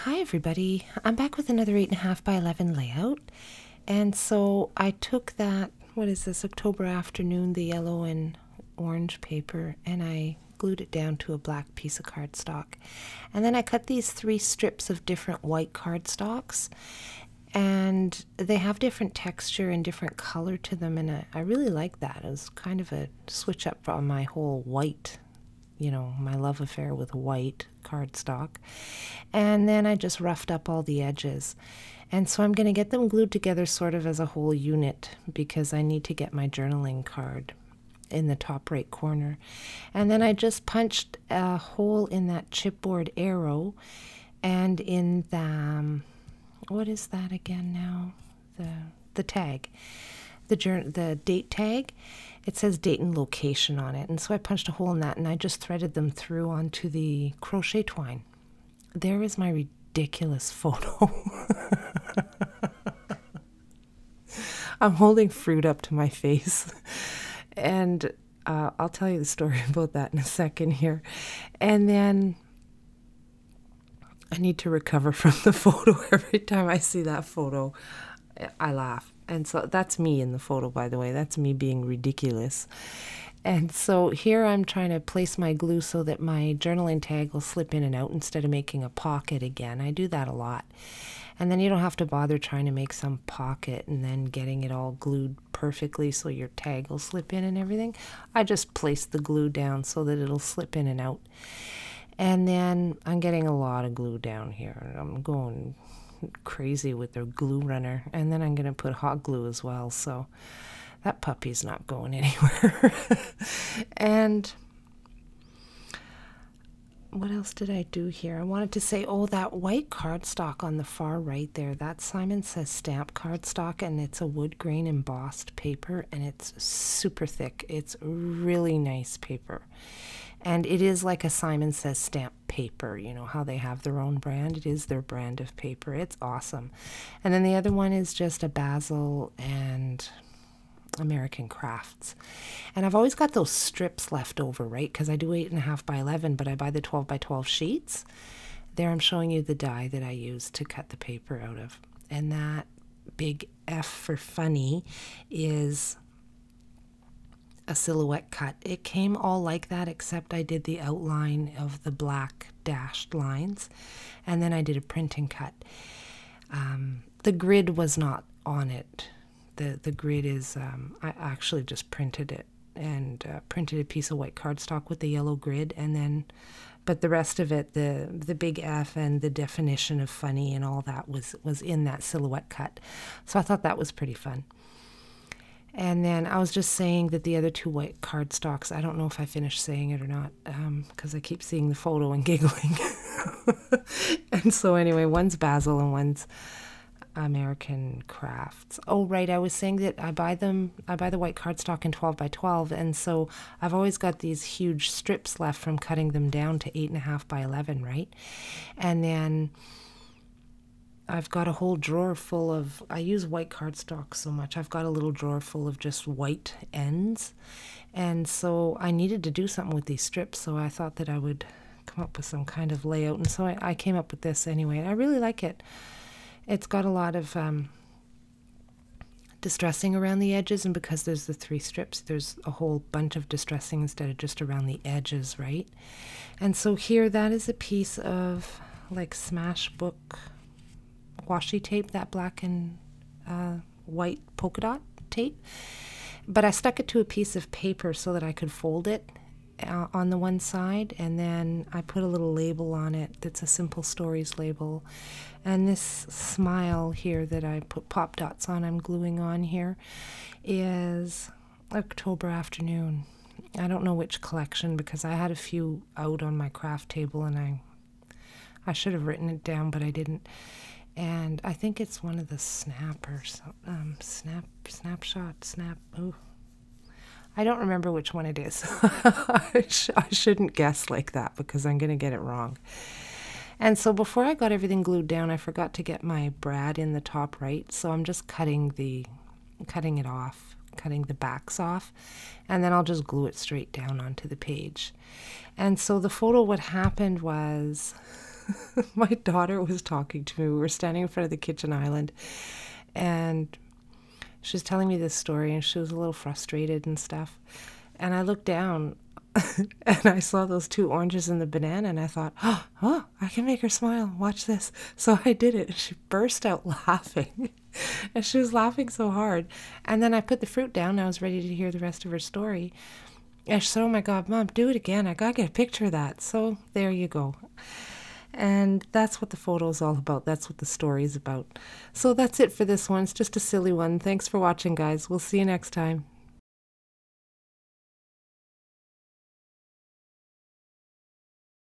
Hi everybody, I'm back with another 8.5 by 11 layout. And so I took that, what is this, October afternoon, the yellow and orange paper, and I glued it down to a black piece of cardstock. And then I cut these 3 strips of different white cardstocks, and they have different texture and different color to them, and I really like that. It was kind of a switch up from my whole white, my love affair with white cardstock. And then I just roughed up all the edges. And so I'm going to get them glued together sort of as a whole unit because I need to get my journaling card in the top right corner. And then I just punched a hole in that chipboard arrow and in the, what is that again now? The tag. The date tag, it says date and location on it, and so I punched a hole in that and I just threaded them through onto the crochet twine. There is my ridiculous photo. I'm holding fruit up to my face, and I'll tell you the story about that in a second here. And then I need to recover from the photo. Every time I see that photo, I laugh. And so that's me in the photo, by the way. That's me being ridiculous. And so here I'm trying to place my glue so that my journaling tag will slip in and out instead of making a pocket again. I do that a lot. And then you don't have to bother trying to make some pocket and then getting it all glued perfectly so your tag will slip in and everything. I just place the glue down so that it'll slip in and out. And then I'm getting a lot of glue down here. I'm going crazy with their glue runner, and then I'm going to put hot glue as well, so that puppy's not going anywhere. And what else did I do here? I wanted to say, oh, that white cardstock on the far right there, that's Simon Says stamp cardstock, and it's a wood grain embossed paper, and it's super thick. It's really nice paper. And it is like a Simon Says stamp paper, you know how they have their own brand. It is their brand of paper. It's awesome. And then the other one is just a Basil and American Crafts. And I've always got those strips left over, right? Because I do 8.5 by 11, but I buy the 12 by 12 sheets. There I'm showing you the die that I use to cut the paper out of. And that big F for funny is a silhouette cut. It came all like that, except I did the outline of the black dashed lines, and then I did a printing cut. The grid was not on it. The grid is, I actually just printed it and printed a piece of white cardstock with the yellow grid, and then, but the rest of it, the big F and the definition of funny and all that was in that silhouette cut. So I thought that was pretty fun. And then I was just saying that the other 2 white cardstocks, I don't know if I finished saying it or not, because I keep seeing the photo and giggling. And so anyway, one's Basil and one's American Crafts. Oh, right, I was saying that I buy the white cardstock in 12 by 12, and so I've always got these huge strips left from cutting them down to 8.5 by 11, right? And then I've got a whole drawer full of, I use white cardstock so much, I've got a little drawer full of just white ends. And so I needed to do something with these strips, so I thought that I would come up with some kind of layout. And so I came up with this anyway, and I really like it. It's got a lot of distressing around the edges, and because there's the 3 strips, there's a whole bunch of distressing instead of just around the edges, right? And so here, that is a piece of like Smashbook washi tape, that black and white polka dot tape, but I stuck it to a piece of paper so that I could fold it on the one side, and then I put a little label on it that's a Simple Stories label. And this smile here that I put pop dots on, I'm gluing on here, is October Afternoon. I don't know which collection because I had a few out on my craft table, and I should have written it down, but I didn't. And I think it's one of the snappers, oh, I don't remember which one it is. I shouldn't guess like that because I'm going to get it wrong. And so before I got everything glued down, I forgot to get my brad in the top right. So I'm just cutting it off, cutting the backs off, and then I'll just glue it straight down onto the page. And so the photo, what happened was My daughter was talking to me. We were standing in front of the kitchen island, and she was telling me this story, and she was a little frustrated and stuff. And I looked down, and I saw those 2 oranges and the banana, and I thought, oh, I can make her smile. Watch this. So I did it, and she burst out laughing. And she was laughing so hard. And then I put the fruit down, and I was ready to hear the rest of her story. And she said, oh my God, Mom, do it again. I gotta get a picture of that. So there you go. And that's what the photo is all about. That's what the story is about. So that's it for this one. It's just a silly one. Thanks for watching, guys. We'll see you next time.